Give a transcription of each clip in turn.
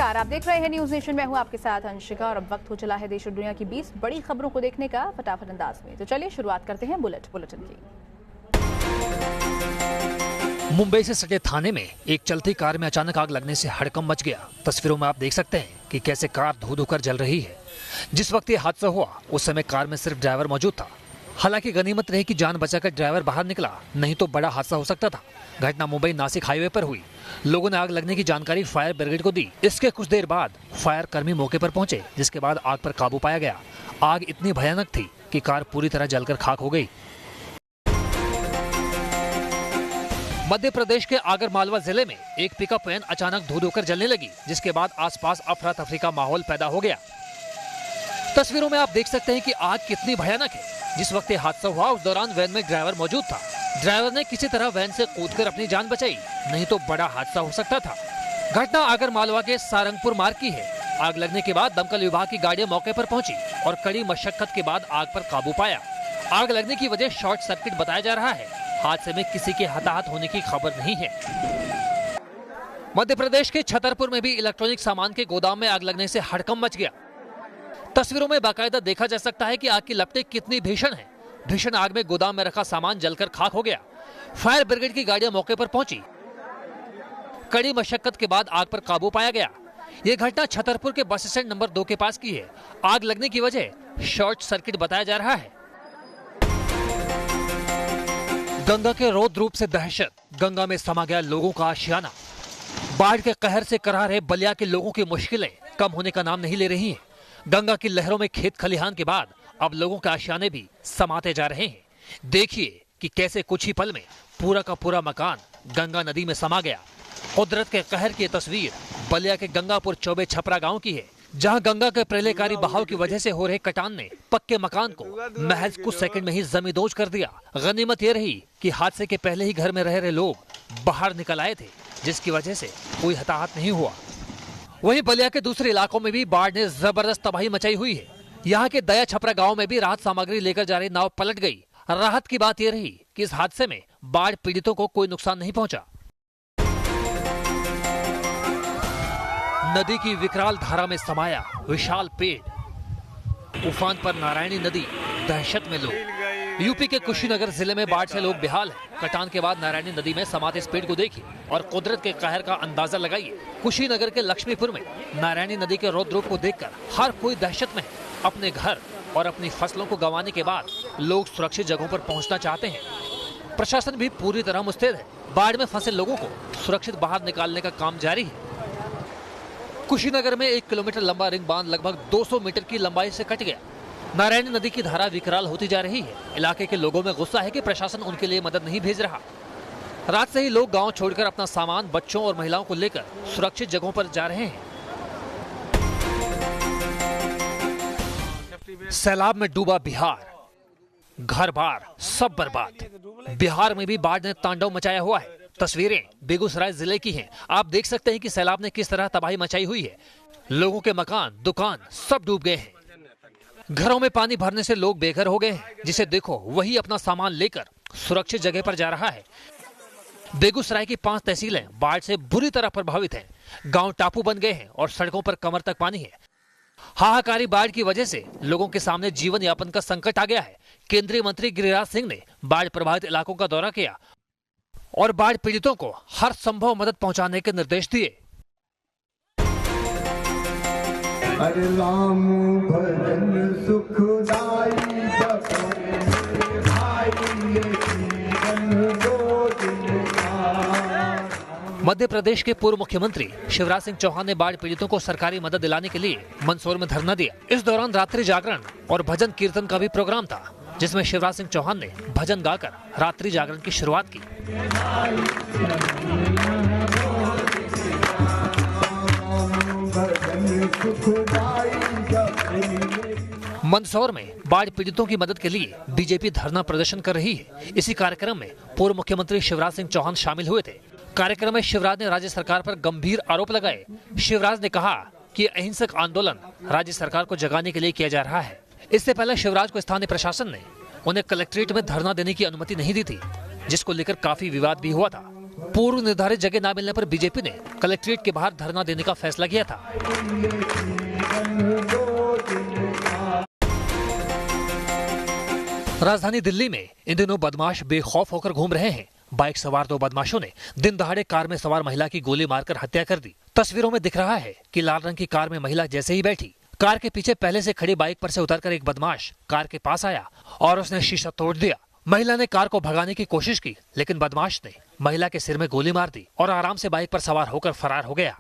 नमस्कार, आप देख रहे हैं न्यूज नेशन। मैं हूं आपके साथ अंशिका और अब वक्त हो चला है देश और दुनिया की 20 बड़ी खबरों को देखने का फटाफट अंदाज में। तो चलिए शुरुआत करते हैं बुलेटिन की। मुंबई से सटे थाने में एक चलती कार में अचानक आग लगने से हड़कंप मच गया। तस्वीरों में आप देख सकते हैं कि कैसे कार धू धू कर जल रही है। जिस वक्त ये हादसा हुआ उस समय कार में सिर्फ ड्राइवर मौजूद था। हालांकि गनीमत रही कि जान बचाकर ड्राइवर बाहर निकला, नहीं तो बड़ा हादसा हो सकता था। घटना मुंबई नासिक हाईवे पर हुई। लोगों ने आग लगने की जानकारी फायर ब्रिगेड को दी। इसके कुछ देर बाद फायर कर्मी मौके पर पहुंचे, जिसके बाद आग पर काबू पाया गया। आग इतनी भयानक थी कि कार पूरी तरह जलकर खाक हो गई। मध्य प्रदेश के आगरमालवा जिले में एक पिकअप वैन अचानक धू धू कर जलने लगी, जिसके बाद आसपास अफरा तफरी का माहौल पैदा हो गया। तस्वीरों में आप देख सकते हैं कि आग कितनी भयानक है। जिस वक्त ये हादसा हुआ उस दौरान वैन में ड्राइवर मौजूद था। ड्राइवर ने किसी तरह वैन से कूदकर अपनी जान बचाई, नहीं तो बड़ा हादसा हो सकता था। घटना आगरमालवा के सारंगपुर मार्ग की है। आग लगने के बाद दमकल विभाग की गाड़ियां मौके पर पहुंची और कड़ी मशक्कत के बाद आग पर काबू पाया। आग लगने की वजह शॉर्ट सर्किट बताया जा रहा है। हादसे में किसी के हताहत होने की खबर नहीं है। मध्य प्रदेश के छतरपुर में भी इलेक्ट्रॉनिक सामान के गोदाम में आग लगने से हड़कंप मच गया। तस्वीरों में बाकायदा देखा जा सकता है कि आग की लपटें कितनी भीषण हैं। भीषण आग में गोदाम में रखा सामान जलकर खाक हो गया। फायर ब्रिगेड की गाड़ियां मौके पर पहुंची। कड़ी मशक्कत के बाद आग पर काबू पाया गया। यह घटना छतरपुर के बस स्टैंड नंबर 2 के पास की है। आग लगने की वजह शॉर्ट सर्किट बताया जा रहा है। गंगा के रौद्र रूप से दहशत। गंगा में समा गया लोगों का आशियाना। बाढ़ के कहर से कराह रहे बलिया के लोगों की मुश्किलें कम होने का नाम नहीं ले रही हैं। गंगा की लहरों में खेत खलिहान के बाद अब लोगों के आशियाने भी समाते जा रहे हैं। देखिए कि कैसे कुछ ही पल में पूरा का पूरा मकान गंगा नदी में समा गया। कुदरत के कहर की तस्वीर बलिया के गंगापुर चौबे छपरा गांव की है, जहां गंगा के प्रलयकारी बहाव की वजह से हो रहे कटान ने पक्के मकान को महज कुछ सेकंड में ही जमींदोज कर दिया। गनीमत ये रही कि हादसे के पहले ही घर में रह रहे लोग बाहर निकल आए थे, जिसकी वजह से कोई हताहत नहीं हुआ। वहीं बलिया के दूसरे इलाकों में भी बाढ़ ने जबरदस्त तबाही मचाई हुई है। यहाँ के दया छपरा गांव में भी राहत सामग्री लेकर जा रही नाव पलट गई। राहत की बात यह रही कि इस हादसे में बाढ़ पीड़ितों को कोई नुकसान नहीं पहुंचा। नदी की विकराल धारा में समाया विशाल पेड़। उफान पर नारायणी नदी, दहशत में लोग। यूपी के कुशीनगर जिले में बाढ़ से लोग बेहाल हैं। कटान के बाद नारायणी नदी में समाते इस पेड़ को देखिए और कुदरत के कहर का अंदाजा लगाइए। कुशीनगर के लक्ष्मीपुर में नारायणी नदी के रौद्र रूप को देखकर हर कोई दहशत में है। अपने घर और अपनी फसलों को गंवाने के बाद लोग सुरक्षित जगहों पर पहुंचना चाहते हैं। प्रशासन भी पूरी तरह मुस्तैद है। बाढ़ में फंसे लोगों को सुरक्षित बाहर निकालने का काम जारी है। कुशीनगर में 1 किलोमीटर लंबा रिंग बांध लगभग 200 मीटर की लंबाई से कट गया। नारायणी नदी की धारा विकराल होती जा रही है। इलाके के लोगों में गुस्सा है कि प्रशासन उनके लिए मदद नहीं भेज रहा। रात से ही लोग गांव छोड़कर अपना सामान, बच्चों और महिलाओं को लेकर सुरक्षित जगहों पर जा रहे हैं। सैलाब में डूबा बिहार, घर बार सब बर्बाद। बिहार में भी बाढ़ ने तांडव मचाया हुआ है। तस्वीरें बेगूसराय जिले की हैं। आप देख सकते हैं कि सैलाब ने किस तरह तबाही मचाई हुई है। लोगों के मकान, दुकान सब डूब गए हैं। घरों में पानी भरने से लोग बेघर हो गए हैं। जिसे देखो वही अपना सामान लेकर सुरक्षित जगह पर जा रहा है। बेगूसराय की 5 तहसीलें बाढ़ से बुरी तरह प्रभावित हैं। गांव टापू बन गए हैं और सड़कों पर कमर तक पानी है। हाहाकारी बाढ़ की वजह से लोगों के सामने जीवन यापन का संकट आ गया है। केंद्रीय मंत्री गिरिराज सिंह ने बाढ़ प्रभावित इलाकों का दौरा किया और बाढ़ पीड़ितों को हर संभव मदद पहुंचाने के निर्देश दिए। अरे राम भजन सुखदाई मध्य प्रदेश के पूर्व मुख्यमंत्री शिवराज सिंह चौहान ने बाढ़ पीड़ितों को सरकारी मदद दिलाने के लिए मंदसौर में धरना दिया। इस दौरान रात्रि जागरण और भजन कीर्तन का भी प्रोग्राम था, जिसमें शिवराज सिंह चौहान ने भजन गाकर रात्रि जागरण की शुरुआत की। मंदसौर में बाढ़ पीड़ितों की मदद के लिए बीजेपी धरना प्रदर्शन कर रही है। इसी कार्यक्रम में पूर्व मुख्यमंत्री शिवराज सिंह चौहान शामिल हुए थे। कार्यक्रम में शिवराज ने राज्य सरकार पर गंभीर आरोप लगाए। शिवराज ने कहा कि अहिंसक आंदोलन राज्य सरकार को जगाने के लिए किया जा रहा है। इससे पहले शिवराज को स्थानीय प्रशासन ने उन्हें कलेक्ट्रेट में धरना देने की अनुमति नहीं दी थी, जिसको लेकर काफी विवाद भी हुआ था। पूर्व निर्धारित जगह न मिलने पर बीजेपी ने कलेक्ट्रेट के बाहर धरना देने का फैसला किया था। राजधानी दिल्ली में इन दिनों बदमाश बेखौफ होकर घूम रहे हैं। बाइक सवार 2 बदमाशों ने दिन दहाड़े कार में सवार महिला की गोली मारकर हत्या कर दी। तस्वीरों में दिख रहा है कि लाल रंग की कार में महिला जैसे ही बैठी, कार के पीछे पहले से खड़ी बाइक पर से उतरकर एक बदमाश कार के पास आया और उसने शीशा तोड़ दिया। महिला ने कार को भगाने की कोशिश की, लेकिन बदमाश ने महिला के सिर में गोली मार दी और आराम से बाइक पर सवार होकर फरार हो गया।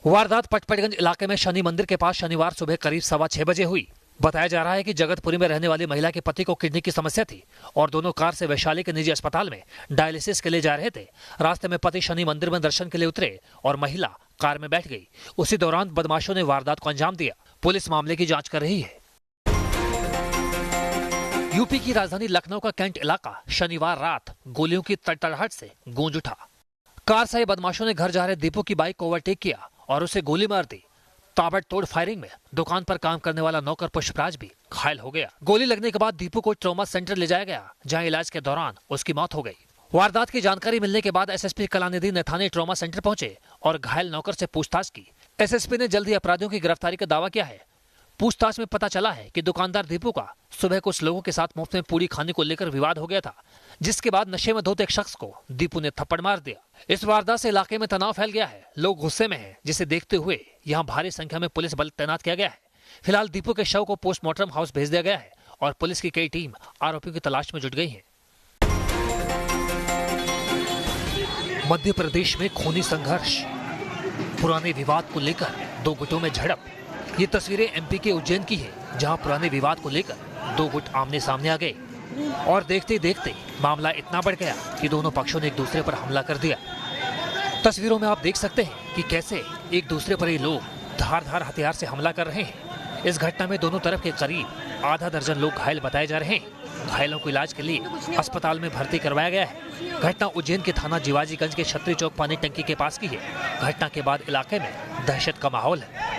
वारदात पटपड़गंज इलाके में शनि मंदिर के पास शनिवार सुबह करीब 6:15 बजे हुई। बताया जा रहा है कि जगतपुरी में रहने वाली महिला के पति को किडनी की समस्या थी और दोनों कार से वैशाली के निजी अस्पताल में डायलिसिस के लिए जा रहे थे। रास्ते में पति शनि मंदिर में दर्शन के लिए उतरे और महिला कार में बैठ गई। उसी दौरान बदमाशों ने वारदात को अंजाम दिया। पुलिस मामले की जांच कर रही है। यूपी की राजधानी लखनऊ का कैंट इलाका शनिवार रात गोलियों की तड़तड़ाहट से गूंज उठा। कार से बदमाशों ने घर जा रहे दीपू की बाइक को ओवरटेक किया और उसे गोली मार दी। ताबड़तोड़ फायरिंग में दुकान पर काम करने वाला नौकर पुष्पराज भी घायल हो गया। गोली लगने के बाद दीपू को ट्रॉमा सेंटर ले जाया गया, जहां इलाज के दौरान उसकी मौत हो गई। वारदात की जानकारी मिलने के बाद SSP Kalanidhi Naithani trauma centre पहुंचे और घायल नौकर से पूछताछ की। एसएसपी ने जल्द ही अपराधियों की गिरफ्तारी का दावा किया है। पूछताछ में पता चला है कि दुकानदार दीपू का सुबह कुछ लोगों के साथ मुफ्त में पूरी खाने को लेकर विवाद हो गया था, जिसके बाद नशे में धोते एक शख्स को दीपू ने थप्पड़ मार दिया। इस वारदात से इलाके में तनाव फैल गया है। लोग गुस्से में हैं, जिसे देखते हुए यहां भारी संख्या में पुलिस बल तैनात किया गया है। फिलहाल दीपू के शव को पोस्टमार्टम हाउस भेज दिया गया है और पुलिस की कई टीम आरोपियों की तलाश में जुट गई है। मध्य प्रदेश में खूनी संघर्ष, पुराने विवाद को लेकर 2 गुटों में झड़प। ये तस्वीरें एमपी के उज्जैन की है, जहां पुराने विवाद को लेकर 2 गुट आमने सामने आ गए और देखते देखते मामला इतना बढ़ गया कि दोनों पक्षों ने एक दूसरे पर हमला कर दिया। तस्वीरों में आप देख सकते हैं कि कैसे एक दूसरे पर ये लोग धारदार हथियार से हमला कर रहे हैं। इस घटना में दोनों तरफ के करीब आधा दर्जन लोग घायल बताए जा रहे हैं। घायलों को इलाज के लिए अस्पताल में भर्ती करवाया गया है। घटना उज्जैन के थाना जीवाजीगंज के छत्री चौक पानी टंकी के पास की है। घटना के बाद इलाके में दहशत का माहौल है।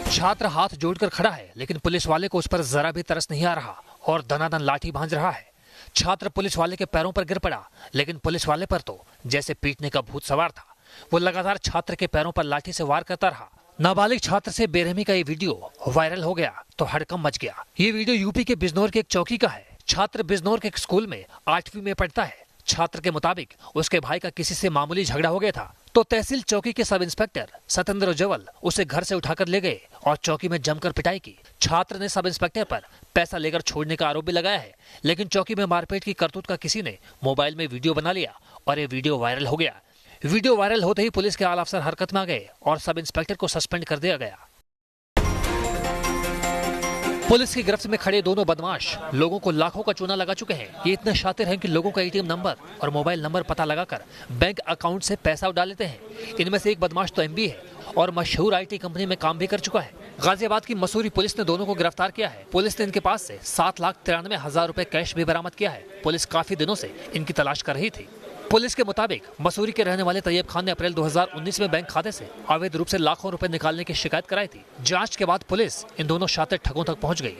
छात्र हाथ जोड़कर खड़ा है, लेकिन पुलिस वाले को उस पर जरा भी तरस नहीं आ रहा और दनादन लाठी भांज रहा है। छात्र पुलिस वाले के पैरों पर गिर पड़ा, लेकिन पुलिस वाले पर तो जैसे पीटने का भूत सवार था। वो लगातार छात्र के पैरों पर लाठी से वार करता रहा। नाबालिग छात्र से बेरहमी का ये वीडियो वायरल हो गया तो हड़कंप मच गया। ये वीडियो यूपी के बिजनौर के एक चौकी का है। छात्र बिजनौर के एक स्कूल में 8वीं में पढ़ता है। छात्र के मुताबिक उसके भाई का किसी से मामूली झगड़ा हो गया था, तो तहसील चौकी के सब इंस्पेक्टर सत्येंद्र जवल उसे घर से उठाकर ले गए और चौकी में जमकर पिटाई की। छात्र ने सब इंस्पेक्टर पर पैसा लेकर छोड़ने का आरोप भी लगाया है, लेकिन चौकी में मारपीट की करतूत का किसी ने मोबाइल में वीडियो बना लिया और ये वीडियो वायरल हो गया। वीडियो वायरल होते ही पुलिस के आला अफसर हरकत में आ गए और सब इंस्पेक्टर को सस्पेंड कर दिया गया। पुलिस की गिरफ्त में खड़े दोनों बदमाश लोगों को लाखों का चूना लगा चुके हैं। ये इतने शातिर हैं कि लोगों का एटीएम नंबर और मोबाइल नंबर पता लगाकर बैंक अकाउंट से पैसा उड़ा लेते हैं। इनमें से एक बदमाश तो एमबी है और मशहूर आईटी कंपनी में काम भी कर चुका है। गाजियाबाद की मसूरी पुलिस ने दोनों को गिरफ्तार किया है। पुलिस ने इनके पास से 7,93,000 रुपए कैश भी बरामद किया है। पुलिस काफी दिनों से इनकी तलाश कर रही थी। पुलिस के मुताबिक मसूरी के रहने वाले तैयब खान ने अप्रैल 2019 में बैंक खाते से अवैध रूप से लाखों रुपए निकालने की शिकायत कराई थी। जांच के बाद पुलिस इन दोनों शातिर ठगों तक पहुंच गई।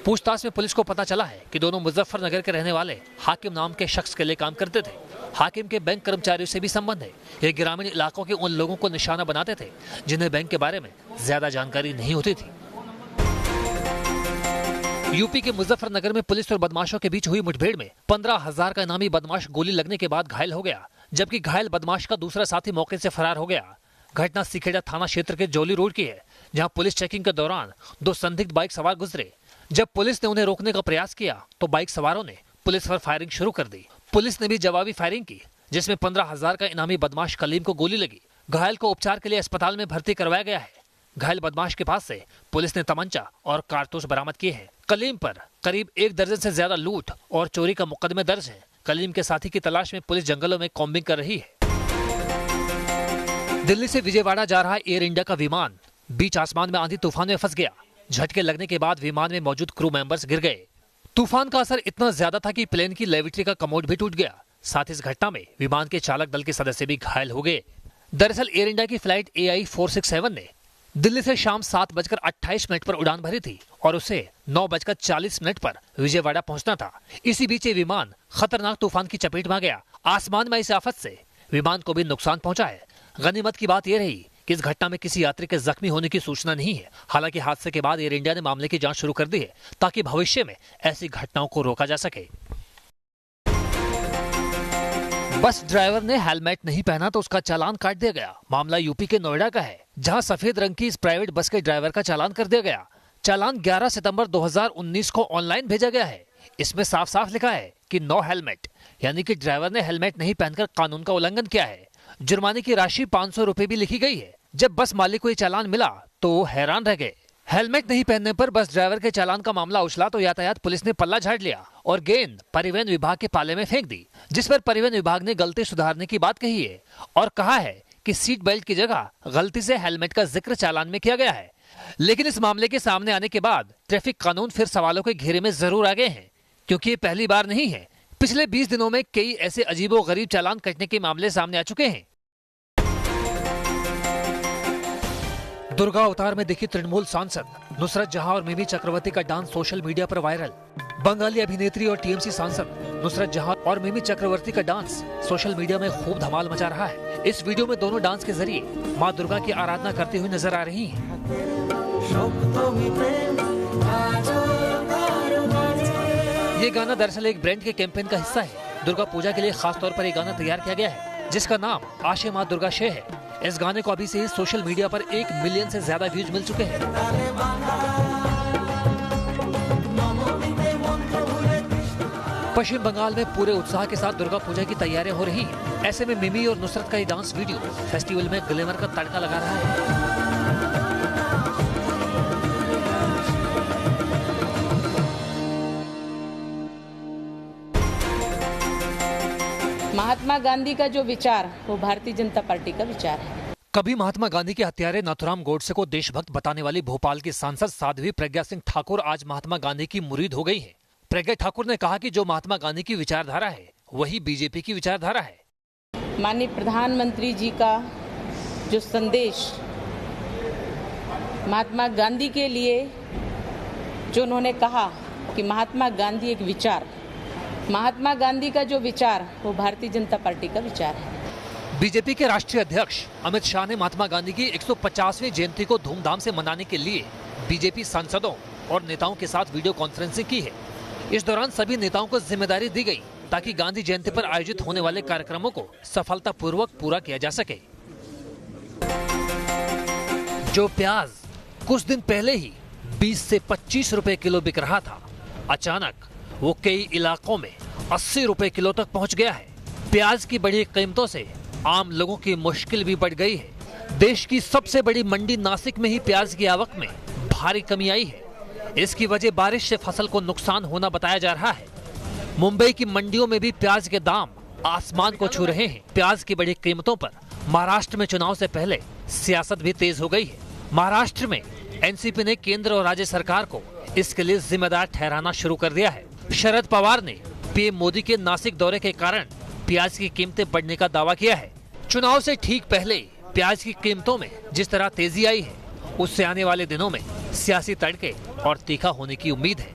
पूछताछ में पुलिस को पता चला है कि दोनों मुजफ्फरनगर के रहने वाले हाकिम नाम के शख्स के लिए काम करते थे। हाकिम के बैंक कर्मचारियों से भी संबंध है। ये ग्रामीण इलाकों के उन लोगों को निशाना बनाते थे जिन्हें बैंक के बारे में ज्यादा जानकारी नहीं होती थी। यूपी के मुजफ्फरनगर में पुलिस और बदमाशों के बीच हुई मुठभेड़ में 15,000 का इनामी बदमाश गोली लगने के बाद घायल हो गया, जबकि घायल बदमाश का दूसरा साथी मौके से फरार हो गया। घटना सीखेड़ा थाना क्षेत्र के जोली रोड की है, जहां पुलिस चेकिंग के दौरान 2 संदिग्ध बाइक सवार गुजरे। जब पुलिस ने उन्हें रोकने का प्रयास किया तो बाइक सवारों ने पुलिस पर फायरिंग शुरू कर दी। पुलिस ने भी जवाबी फायरिंग की, जिसमें 15,000 का इनामी बदमाश कलीम को गोली लगी। घायल को उपचार के लिए अस्पताल में भर्ती करवाया गया है। घायल बदमाश के पास से पुलिस ने तमंचा और कारतूस बरामद किए हैं। कलीम पर करीब 1 दर्जन से ज्यादा लूट और चोरी का मुकदमे दर्ज है। कलीम के साथी की तलाश में पुलिस जंगलों में कॉम्बिंग कर रही है। दिल्ली से विजयवाड़ा जा रहा एयर इंडिया का विमान बीच आसमान में आंधी तूफान में फंस गया। झटके लगने के बाद विमान में मौजूद क्रू मेंबर्स गिर गए। तूफान का असर इतना ज्यादा था कि प्लेन की लेविटरी का कमोड भी टूट गया। साथ ही इस घटना में विमान के चालक दल के सदस्य भी घायल हो गए। दरअसल एयर इंडिया की फ्लाइट AI467 ने दिल्ली से शाम 7:28 पर उड़ान भरी थी और उसे 9:40 पर विजयवाड़ा पहुंचना था। इसी बीच ये विमान खतरनाक तूफान की चपेट में आ गया। आसमान में इस आफत से विमान को भी नुकसान पहुंचा है। गनीमत की बात यह रही कि इस घटना में किसी यात्री के जख्मी होने की सूचना नहीं है। हालांकि हादसे के बाद एयर इंडिया ने मामले की जांच शुरू कर दी है ताकि भविष्य में ऐसी घटनाओं को रोका जा सके। बस ड्राइवर ने हेलमेट नहीं पहना तो उसका चालान काट दिया गया। मामला यूपी के नोएडा का है, जहां सफेद रंग की इस प्राइवेट बस के ड्राइवर का चालान कर दिया गया। चालान 11 सितंबर 2019 को ऑनलाइन भेजा गया है। इसमें साफ साफ लिखा है कि नो हेलमेट, यानी कि ड्राइवर ने हेलमेट नहीं पहनकर कानून का उल्लंघन किया है। जुर्माने की राशि 500 रुपए भी लिखी गई है। जब बस मालिक को ये चालान मिला तो वो हैरान रह गए। हेलमेट नहीं पहनने पर बस ड्राइवर के चालान का मामला उछला तो यातायात पुलिस ने पल्ला झाड़ लिया और गेंद परिवहन विभाग के पाले में फेंक दी, जिस पर परिवहन विभाग ने गलती सुधारने की बात कही है और कहा है कि सीट बेल्ट की जगह गलती से हेलमेट का जिक्र चालान में किया गया है। लेकिन इस मामले के सामने आने के बाद ट्रैफिक कानून फिर सवालों के घेरे में जरूर आ गए हैं, क्योंकि ये पहली बार नहीं है। पिछले 20 दिनों में कई ऐसे अजीबोगरीब चालान कटने के मामले सामने आ चुके हैं। दुर्गा अवतार में दिखी तृणमूल सांसद नुसरत जहां और मिमी चक्रवर्ती का डांस सोशल मीडिया पर वायरल। बंगाली अभिनेत्री और टीएमसी सांसद नुसरत जहां और मिमी चक्रवर्ती का डांस सोशल मीडिया में खूब धमाल मचा रहा है। इस वीडियो में दोनों डांस के जरिए मां दुर्गा की आराधना करती हुई नजर आ रही हैं। ये गाना दरअसल एक ब्रांड के कैंपेन का हिस्सा है। दुर्गा पूजा के लिए खास तौर पर एक गाना तैयार किया गया है, जिसका नाम आशे मां दुर्गा शे है। इस गाने को अभी से ही सोशल मीडिया पर 1 मिलियन से ज्यादा व्यूज मिल चुके हैं। पश्चिम बंगाल में पूरे उत्साह के साथ दुर्गा पूजा की तैयारियां हो रही हैं। ऐसे में मिमी और नुसरत का ये डांस वीडियो फेस्टिवल में ग्लैमर का तड़का लगा रहा है। महात्मा गांधी का जो विचार वो भारतीय जनता पार्टी का विचार है। कभी महात्मा गांधी के हत्यारे नाथुराम गोडसे को देशभक्त बताने वाली भोपाल की सांसद साध्वी प्रज्ञा सिंह ठाकुर आज महात्मा गांधी की मुरीद हो गई हैं। प्रज्ञा ठाकुर ने कहा कि जो महात्मा गांधी की विचारधारा है वही बीजेपी की विचारधारा है। माननीय प्रधानमंत्री जी का जो संदेश महात्मा गांधी के लिए जो उन्होंने कहा कि महात्मा गांधी एक विचार, महात्मा गांधी का जो विचार वो भारतीय जनता पार्टी का विचार है। बीजेपी के राष्ट्रीय अध्यक्ष अमित शाह ने महात्मा गांधी की 150वीं जयंती को धूमधाम से मनाने के लिए बीजेपी सांसदों और नेताओं के साथ वीडियो कॉन्फ्रेंसिंग की है। इस दौरान सभी नेताओं को जिम्मेदारी दी गई ताकि गांधी जयंती पर आयोजित होने वाले कार्यक्रमों को सफलतापूर्वक पूरा किया जा सके। जो प्याज कुछ दिन पहले ही 20 से 25 रुपए किलो बिक रहा था, अचानक वो कई इलाकों में 80 रुपए किलो तक पहुंच गया है। प्याज की बढ़ी कीमतों से आम लोगों की मुश्किल भी बढ़ गई है। देश की सबसे बड़ी मंडी नासिक में ही प्याज की आवक में भारी कमी आई है। इसकी वजह बारिश से फसल को नुकसान होना बताया जा रहा है। मुंबई की मंडियों में भी प्याज के दाम आसमान को छू रहे हैं। प्याज की बढ़ी कीमतों पर महाराष्ट्र में चुनाव से पहले सियासत भी तेज हो गई है। महाराष्ट्र में एनसीपी ने केंद्र और राज्य सरकार को इसके लिए जिम्मेदार ठहराना शुरू कर दिया है। शरद पवार ने पीएम मोदी के नासिक दौरे के कारण प्याज की कीमतें बढ़ने का दावा किया है। चुनाव से ठीक पहले प्याज की कीमतों में जिस तरह तेजी आई है, उससे आने वाले दिनों में सियासी तड़के और तीखा होने की उम्मीद है।